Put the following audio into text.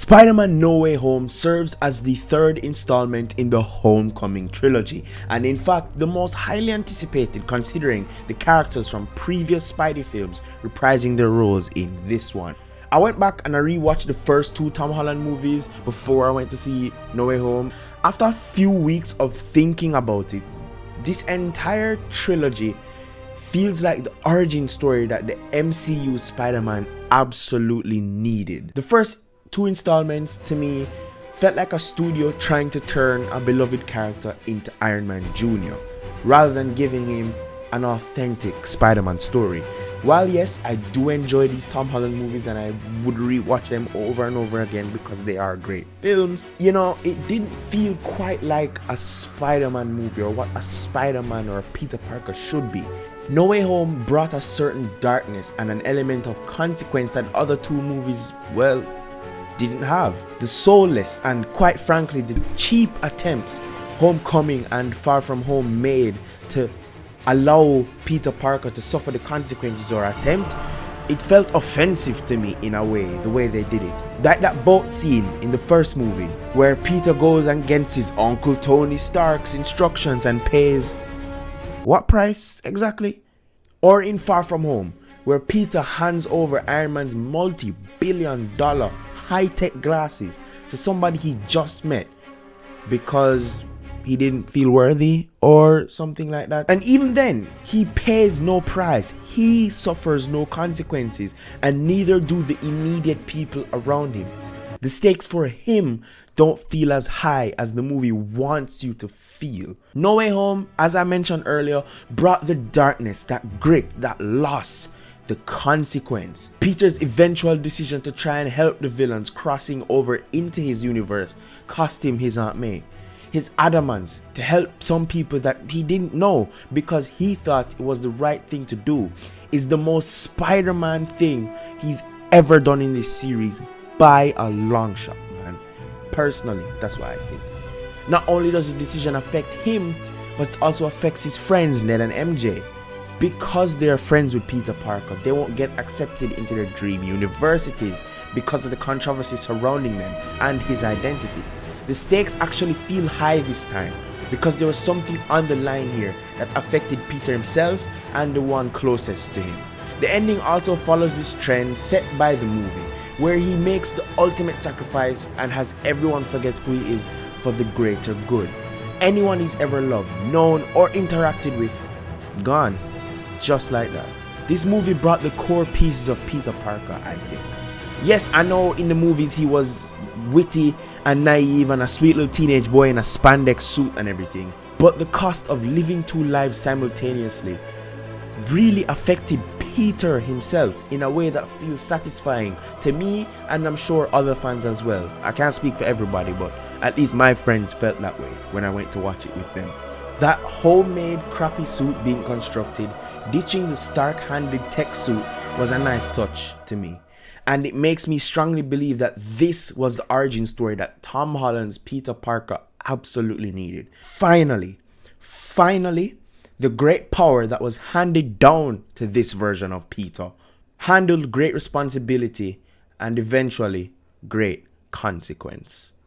Spider-Man No Way Home serves as the third installment in the Homecoming trilogy, and in fact the most highly anticipated considering the characters from previous Spidey films reprising their roles in this one. I went back and I rewatched the first two Tom Holland movies before I went to see No Way Home. After a few weeks of thinking about it, this entire trilogy feels like the origin story that the MCU Spider-Man absolutely needed. The first two installments to me felt like a studio trying to turn a beloved character into Iron Man Jr. rather than giving him an authentic Spider-Man story. While yes, I do enjoy these Tom Holland movies and I would rewatch them over and over again because they are great films, you know, it didn't feel quite like a Spider-Man movie or what a Spider-Man or a Peter Parker should be. No Way Home brought a certain darkness and an element of consequence that other two movies, well, didn't have. The soulless and quite frankly the cheap attempts Homecoming and Far From Home made to allow Peter Parker to suffer the consequences or attempt, it felt offensive to me in a way, the way they did it. That boat scene in the first movie where Peter goes against his Uncle Tony Stark's instructions and pays what price exactly? Or in Far From Home where Peter hands over Iron Man's multi-billion-dollar high-tech glasses to somebody he just met because he didn't feel worthy or something like that. And even then, he pays no price, he suffers no consequences, and neither do the immediate people around him. The stakes for him don't feel as high as the movie wants you to feel. No Way Home, as I mentioned earlier, brought the darkness, that grit, that loss, the consequence. Peter's eventual decision to try and help the villains crossing over into his universe cost him his Aunt May. His adamance to help some people that he didn't know because he thought it was the right thing to do is the most Spider-Man thing he's ever done in this series by a long shot, man. Personally, that's what I think. Not only does the decision affect him, but it also affects his friends Ned and MJ. Because they are friends with Peter Parker, they won't get accepted into their dream universities because of the controversy surrounding them and his identity. The stakes actually feel high this time because there was something on the line here that affected Peter himself and the one closest to him. The ending also follows this trend set by the movie, where he makes the ultimate sacrifice and has everyone forget who he is for the greater good. Anyone he's ever loved, known, or interacted with, gone. Just like that. This movie brought the core pieces of Peter Parker, I think. Yes, I know in the movies he was witty and naive and a sweet little teenage boy in a spandex suit and everything, but the cost of living two lives simultaneously really affected Peter himself in a way that feels satisfying to me, and I'm sure other fans as well. I can't speak for everybody, but at least my friends felt that way when I went to watch it with them. That homemade crappy suit being constructed, ditching the Stark-handed tech suit, was a nice touch to me. And it makes me strongly believe that this was the origin story that Tom Holland's Peter Parker absolutely needed. Finally, the great power that was handed down to this version of Peter handled great responsibility and eventually great consequence.